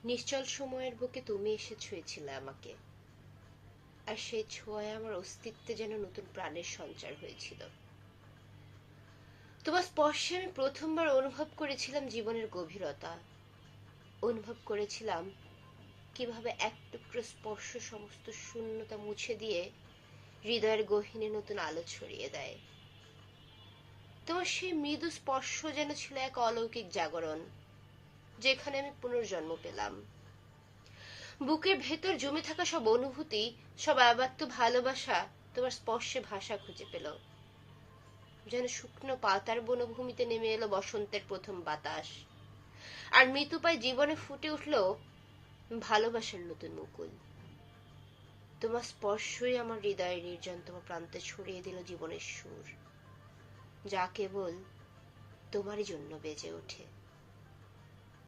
নিশ্চল সময়ের বুকে তুমি এসে ছুঁয়েছিলে আমাকে, আর সেই ছোঁয়ায় আমার অস্তিত্বে যেন নতুন প্রাণের সঞ্চার হয়েছিল। তোমার স্পর্শে আমি প্রথমবার অনুভব করেছিলাম জীবনের গভীরতা। অনুভব করেছিলাম কিভাবে এক টুকরো স্পর্শ সমস্ত শূন্যতা মুছে দিয়ে হৃদয়ের গহীনে নতুন আলো ছড়িয়ে দেয়। তোমার সেই মৃদু স্পর্শ যেন ছিল এক অলৌকিক জাগরণ, যেখানে আমি পুনর্জন্ম পেলাম। বুকের ভেতর জমে থাকা সব অনুভূতি, সব অব্যক্ত ভালোবাসা তোমার স্পর্শে ভাষা খুঁজে পেল। যেন শুকনো পাতার বনভূমিতে নেমে এলো বসন্তের প্রথম বাতাস, আর মৃত্যুপায় জীবনে ফুটে উঠল ভালোবাসার নতুন মুকুল। তোমার স্পর্শই আমার হৃদয়ের নির্জনতম প্রান্তে ছড়িয়ে দিল জীবনের সুর, যা কেবল তোমারই জন্য বেজে ওঠে।